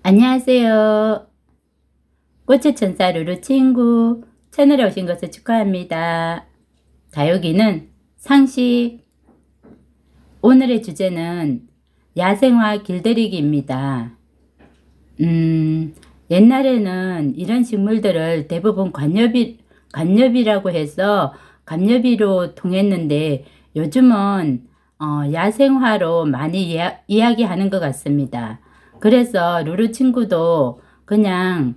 안녕하세요. 꽃의 천사 루루 친구 채널에 오신 것을 축하합니다. 다육이는 상식. 오늘의 주제는 야생화 길들이기입니다. 옛날에는 이런 식물들을 대부분 관엽이라고 해서 관엽이로 통했는데 요즘은 야생화로 많이 이야기하는 것 같습니다. 그래서 루루 친구도 그냥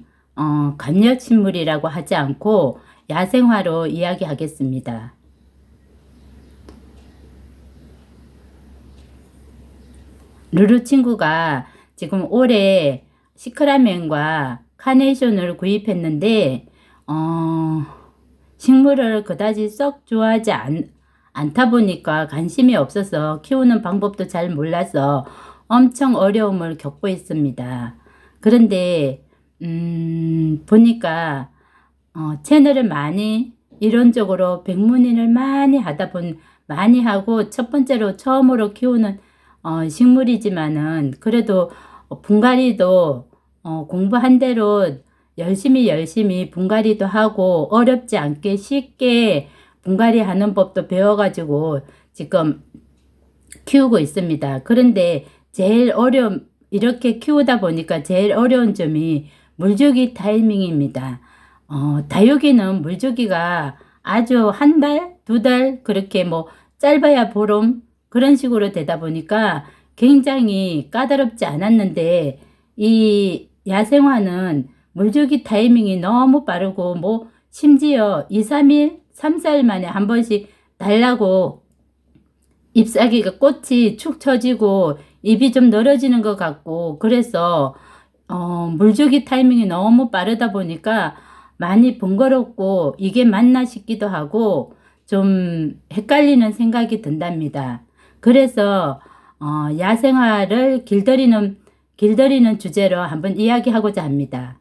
관엽식물이라고 하지 않고 야생화로 이야기하겠습니다. 루루 친구가 지금 올해 시크라멘과 카네이션을 구입했는데 식물을 그다지 썩 좋아하지 않다 보니까 관심이 없어서 키우는 방법도 잘 몰라서 엄청 어려움을 겪고 있습니다. 그런데 보니까 채널을 많이 이론적으로 백문인을 많이 하고 첫 번째로 처음으로 키우는 식물이지만은 그래도 분갈이도 공부한 대로 열심히 분갈이도 하고 어렵지 않게 쉽게 분갈이 하는 법도 배워가지고 지금 키우고 있습니다. 그런데 이렇게 키우다 보니까 제일 어려운 점이 물주기 타이밍입니다. 다육이는 물주기가 아주 한 달, 두 달, 그렇게 뭐 짧아야 보름, 그런 식으로 되다 보니까 굉장히 까다롭지 않았는데, 이 야생화는 물주기 타이밍이 너무 빠르고, 뭐, 심지어 2, 3일, 3, 4일 만에 한 번씩 달라고 잎사귀가 꽃이 축 처지고 잎이 좀 늘어지는 것 같고, 그래서 물주기 타이밍이 너무 빠르다 보니까 많이 번거롭고 이게 맞나 싶기도 하고 좀 헷갈리는 생각이 든답니다. 그래서 야생화를 길들이는 주제로 한번 이야기하고자 합니다.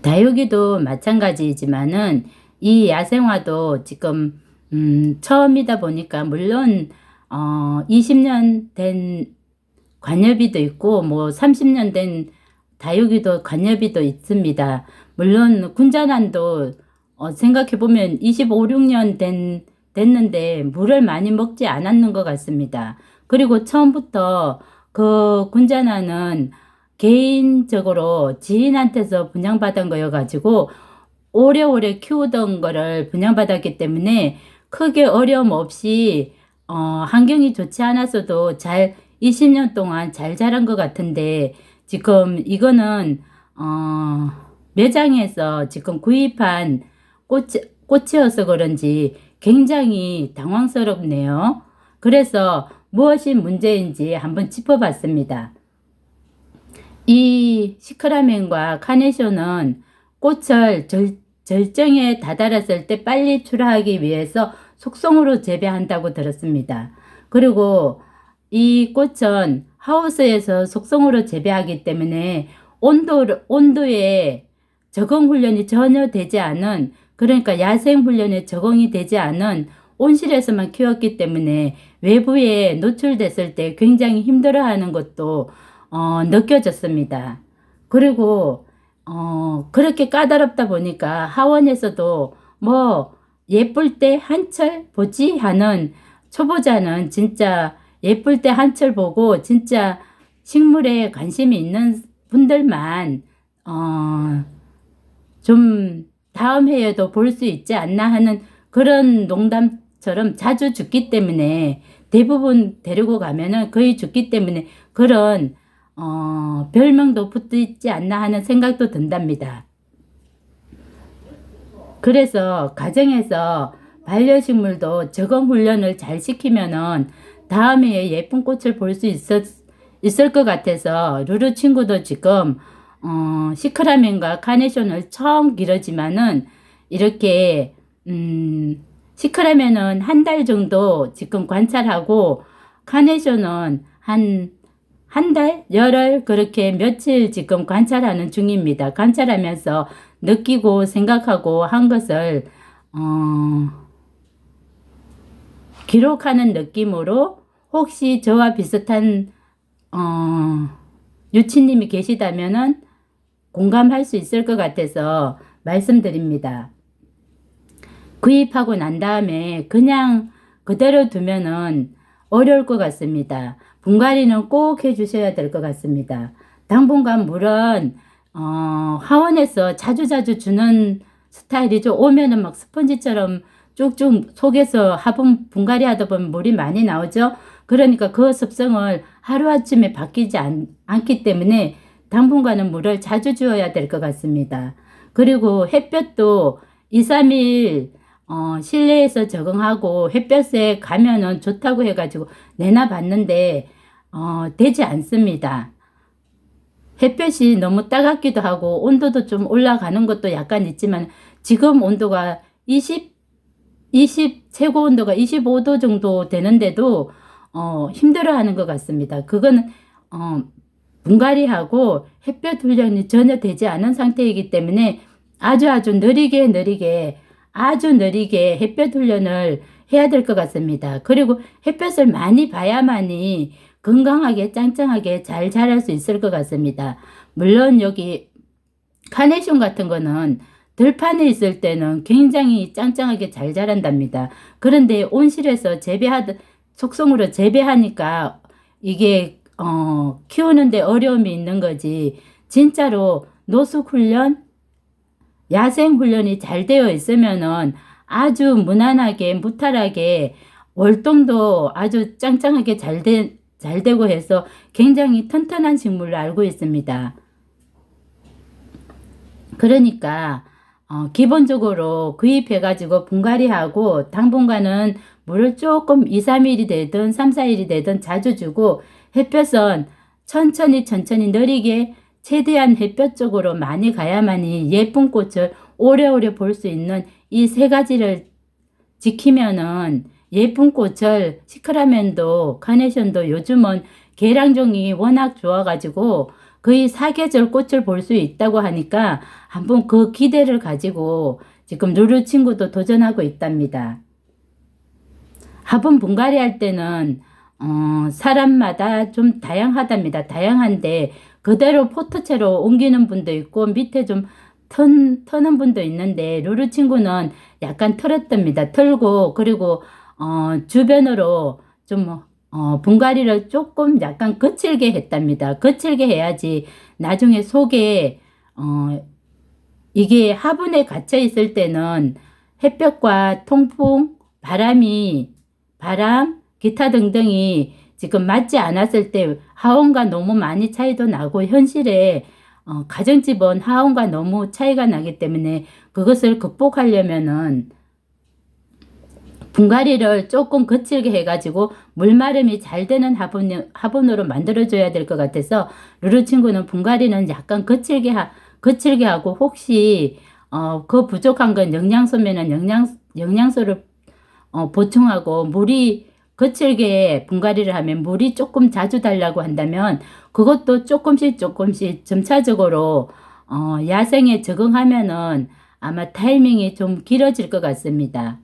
다육이도 마찬가지이지만은 이 야생화도 지금 처음이다 보니까 물론 20년 된 관엽이도 있고 뭐 30년 된 다육이도 관엽이도 있습니다. 물론 군자난도 생각해보면 25, 6년 됐는데 물을 많이 먹지 않았는 것 같습니다. 그리고 처음부터 그 군자난은 개인적으로 지인한테서 분양받은 거여가지고 오래오래 키우던 거를 분양받았기 때문에 크게 어려움 없이 환경이 좋지 않았어도 20년 동안 잘 자란 것 같은데 지금 이거는 매장에서 지금 구입한 꽃이어서 그런지 굉장히 당황스럽네요. 그래서 무엇이 문제인지 한번 짚어봤습니다. 이 시크라멘과 카네이션은 꽃을 절정에 다다랐을 때 빨리 출하하기 위해서 속성으로 재배한다고 들었습니다. 그리고 이 꽃은 하우스에서 속성으로 재배하기 때문에 온도에 적응 훈련이 전혀 되지 않은, 그러니까 야생 훈련에 적응이 되지 않은 온실에서만 키웠기 때문에 외부에 노출됐을 때 굉장히 힘들어하는 것도 느껴졌습니다. 그리고 그렇게 까다롭다 보니까 하원에서도 뭐 예쁠 때 한철 보지 하는 초보자는 진짜 예쁠 때 한철 보고 진짜 식물에 관심이 있는 분들만 좀 다음 해에도 볼 수 있지 않나 하는 그런 농담처럼 자주 죽기 때문에 대부분 데리고 가면은 거의 죽기 때문에 그런 별명도 붙지 않나 하는 생각도 든답니다. 그래서 가정에서 반려식물도 적응 훈련을 잘 시키면은 다음 해에 예쁜 꽃을 볼 수 있을 것 같아서 루루 친구도 지금 시크라멘과 카네이션을 처음 기르지만은 이렇게 시크라멘은 한 달 정도 지금 관찰하고 카네이션은 한 달, 열흘 그렇게 며칠 지금 관찰하는 중입니다. 관찰하면서 느끼고 생각하고 한 것을 기록하는 느낌으로 혹시 저와 비슷한 유치님이 계시다면은 공감할 수 있을 것 같아서 말씀드립니다. 구입하고 난 다음에 그냥 그대로 두면은 어려울 것 같습니다. 분갈이는 꼭 해주셔야 될 것 같습니다. 당분간 물은 하원에서 자주자주 주는 스타일이죠. 오면은 막 스펀지처럼 쭉쭉 속에서 화분 분갈이 하다 보면 물이 많이 나오죠. 그러니까 그 습성을 하루아침에 바뀌지 않기 때문에 당분간은 물을 자주 주어야 될 것 같습니다. 그리고 햇볕도 2, 3일 실내에서 적응하고 햇볕에 가면은 좋다고 해가지고 내놔봤는데 되지 않습니다. 햇볕이 너무 따갑기도 하고 온도도 좀 올라가는 것도 약간 있지만 지금 온도가 20 최고 온도가 25도 정도 되는데도 힘들어하는 것 같습니다. 그거는 분갈이하고 햇볕 훈련이 전혀 되지 않은 상태이기 때문에 아주 느리게 햇볕 훈련을 해야 될 것 같습니다. 그리고 햇볕을 많이 봐야만이 건강하게 짱짱하게 잘 자랄 수 있을 것 같습니다. 물론 여기 카네이션 같은 거는 들판에 있을 때는 굉장히 짱짱하게 잘 자란답니다. 그런데 온실에서 속성으로 재배하니까 이게 키우는데 어려움이 있는 거지. 진짜로 노숙 훈련, 야생 훈련이 잘 되어 있으면은 아주 무난하게 무탈하게 월동도 아주 짱짱하게 잘 되고 해서 굉장히 튼튼한 식물로 알고 있습니다. 그러니까 기본적으로 구입해가지고 분갈이하고 당분간은 물을 조금 2, 3일이 되든 3, 4일이 되든 자주 주고 햇볕은 천천히 느리게 최대한 햇볕 쪽으로 많이 가야만이 예쁜 꽃을 오래오래 볼 수 있는 이 세 가지를 지키면은 예쁜 꽃을 시크라멘도 카네이션도 요즘은 계량종이 워낙 좋아가지고 거의 사계절 꽃을 볼 수 있다고 하니까 한번 그 기대를 가지고 지금 루루 친구도 도전하고 있답니다. 화분 분갈이 할 때는 사람마다 좀 다양하답니다. 다양한데 그대로 포트채로 옮기는 분도 있고 밑에 좀 터는 분도 있는데 루루 친구는 약간 털었답니다. 털고 그리고 주변으로 좀 분갈이를 조금 약간 거칠게 했답니다. 거칠게 해야지 나중에 속에 이게 화분에 갇혀 있을 때는 햇볕과 통풍, 바람, 기타 등등이 지금 맞지 않았을 때 하원과 너무 많이 차이도 나고 현실에 가정집은 하원과 너무 차이가 나기 때문에 그것을 극복하려면은 분갈이를 조금 거칠게 해가지고 물마름이 잘 되는 화분으로 만들어줘야 될 것 같아서 루루 친구는 분갈이는 약간 거칠게 하고 혹시 그 부족한 건 영양소면은 영양소를 보충하고 물이 거칠게 분갈이를 하면 물이 조금 자주 달라고 한다면 그것도 조금씩 점차적으로 야생에 적응하면은 아마 타이밍이 좀 길어질 것 같습니다.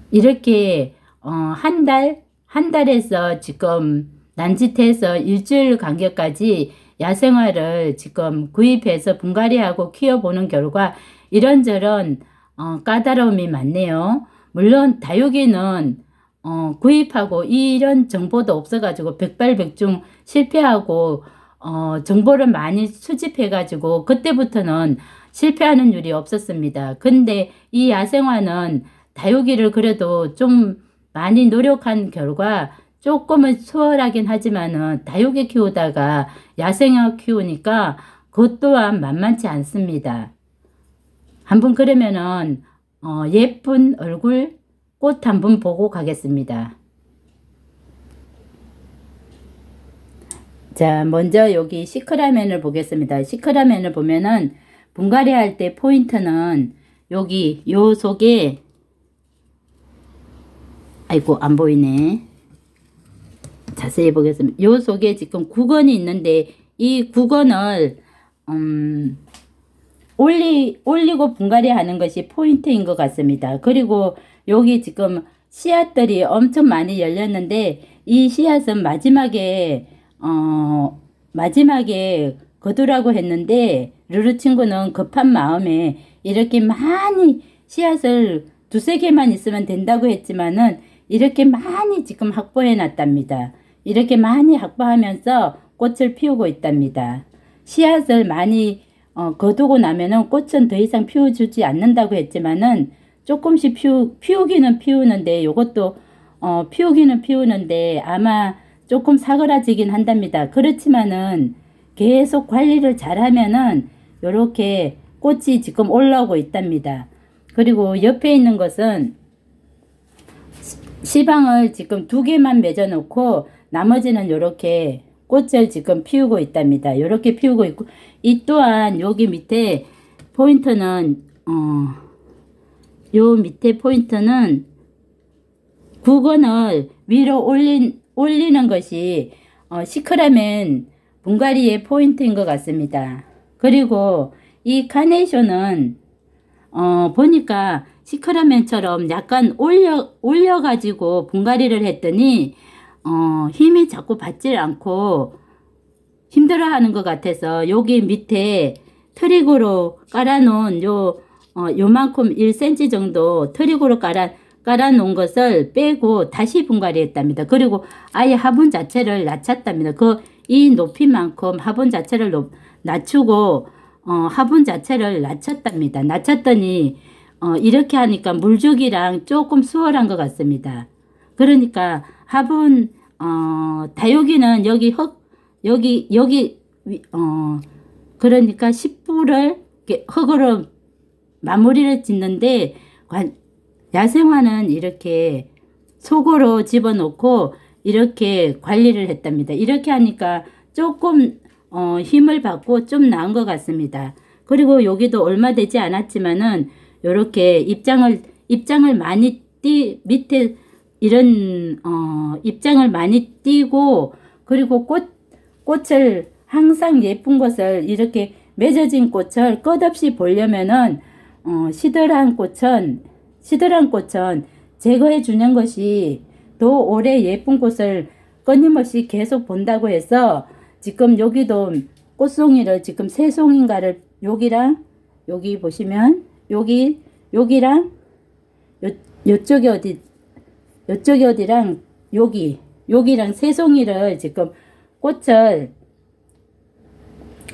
이렇게 한 달에서 지금 난짓해서 일주일 간격까지 야생화를 지금 구입해서 분갈이하고 키워보는 결과 이런저런 까다로움이 많네요. 물론 다육이는 구입하고 이런 정보도 없어가지고 백발백중 실패하고 정보를 많이 수집해가지고 그때부터는 실패하는 일이 없었습니다. 근데 이 야생화는 다육이를 그래도 좀 많이 노력한 결과 조금은 수월하긴 하지만은 다육이 키우다가 야생화 키우니까 그것 또한 만만치 않습니다. 한번 그러면은 예쁜 얼굴 꽃 한번 보고 가겠습니다. 자, 먼저 여기 시크라멘을 보겠습니다. 시크라멘을 보면은 분갈이 할 때 포인트는 여기 요 속에 아이고 안 보이네. 자세히 보겠습니다. 요 속에 지금 구건이 있는데 이 구건을 올리고 분갈이 하는 것이 포인트인 것 같습니다. 그리고 여기 지금 씨앗들이 엄청 많이 열렸는데 이 씨앗은 마지막에 거두라고 했는데 루루 친구는 급한 마음에 이렇게 많이 씨앗을 두세 개만 있으면 된다고 했지만은 이렇게 많이 지금 확보해 놨답니다. 이렇게 많이 확보하면서 꽃을 피우고 있답니다. 씨앗을 많이 거두고 나면은 꽃은 더 이상 피워주지 않는다고 했지만은 조금씩 피우기는 피우는데 요것도 피우기는 피우는데 아마 조금 사그라지긴 한답니다. 그렇지만은 계속 관리를 잘하면은 요렇게 꽃이 지금 올라오고 있답니다. 그리고 옆에 있는 것은 시방을 지금 2개만 맺어 놓고 나머지는 요렇게 꽃을 지금 피우고 있답니다. 요렇게 피우고 있고, 이 또한 여기 밑에 포인트는 요 밑에 포인트는 구건을 위로 올리는 것이 시크라멘 분갈이의 포인트인 것 같습니다. 그리고 이 카네이션은 보니까 시크라멘처럼 약간 올려가지고 분갈이를 했더니 힘이 자꾸 받질 않고 힘들어하는 것 같아서 여기 밑에 트릭으로 깔아놓은 요만큼 1cm 정도 트릭으로 깔아놓은 것을 빼고 다시 분갈이 했답니다. 그리고 아예 화분 자체를 낮췄답니다. 이 높이만큼 화분 자체를 낮추고 화분 자체를 낮췄답니다. 낮췄더니 이렇게 하니까 물주기랑 조금 수월한 것 같습니다. 그러니까 화분 다육이는 여기 그러니까 10부를 흙으로 마무리를 짓는데 야생화는 이렇게 속으로 집어넣고 이렇게 관리를 했답니다. 이렇게 하니까 조금 힘을 받고 좀 나은 것 같습니다. 그리고 여기도 얼마 되지 않았지만은 요렇게 입장을 많이 밑에 이런 입장을 많이 띄고, 그리고 꽃을 항상 예쁜 것을 이렇게 맺어진 꽃을 끝없이 보려면은 시들한 꽃은 제거해 주는 것이 더 오래 예쁜 꽃을 끊임없이 계속 본다고 해서 지금 여기도 꽃송이를 지금 3송인가를 여기랑 여기 보시면 여기랑 요쪽이 어디랑 여기랑 3송이를 지금 꽃을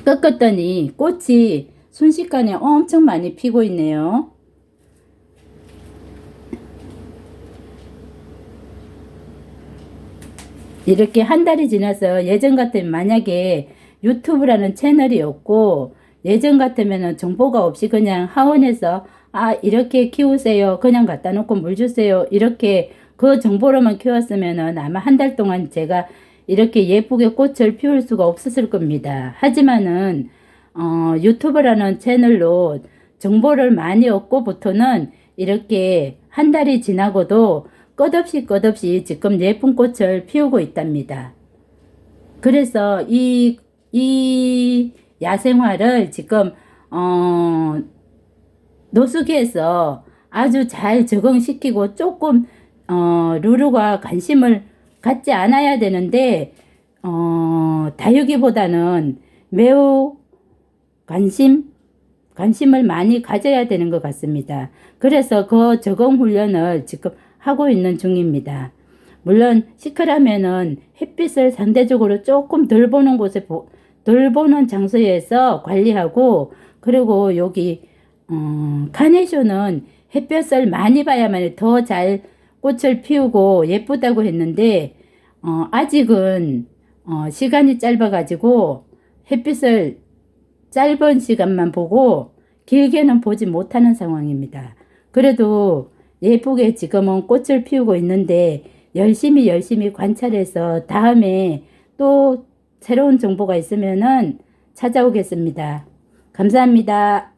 꺾었더니 꽃이 순식간에 엄청 많이 피고 있네요. 이렇게 한 달이 지나서 예전 같으면 만약에 유튜브라는 채널이 없고 예전 같으면 정보가 없이 그냥 하원에서 이렇게 키우세요, 그냥 갖다 놓고 물 주세요, 이렇게 그 정보로만 키웠으면은 아마 한 달 동안 제가 이렇게 예쁘게 꽃을 피울 수가 없었을 겁니다. 하지만은 유튜브라는 채널로 정보를 많이 얻고부터는 이렇게 한 달이 지나고도 끝없이 지금 예쁜 꽃을 피우고 있답니다. 그래서 이 야생화를 지금 노숙에서 아주 잘 적응시키고 조금 루루가 관심을 갖지 않아야 되는데 다육이보다는 매우 관심을 많이 가져야 되는 것 같습니다. 그래서 그 적응 훈련을 지금 하고 있는 중입니다. 물론 시크라멘은 햇빛을 상대적으로 조금 덜 보는 덜 보는 장소에서 관리하고, 그리고 여기 카네이션은 햇볕을 많이 봐야만 더 잘 꽃을 피우고 예쁘다고 했는데 아직은 시간이 짧아 가지고 햇빛을 짧은 시간만 보고 길게는 보지 못하는 상황입니다. 그래도 예쁘게 지금은 꽃을 피우고 있는데 열심히 관찰해서 다음에 또 새로운 정보가 있으면은 찾아오겠습니다. 감사합니다.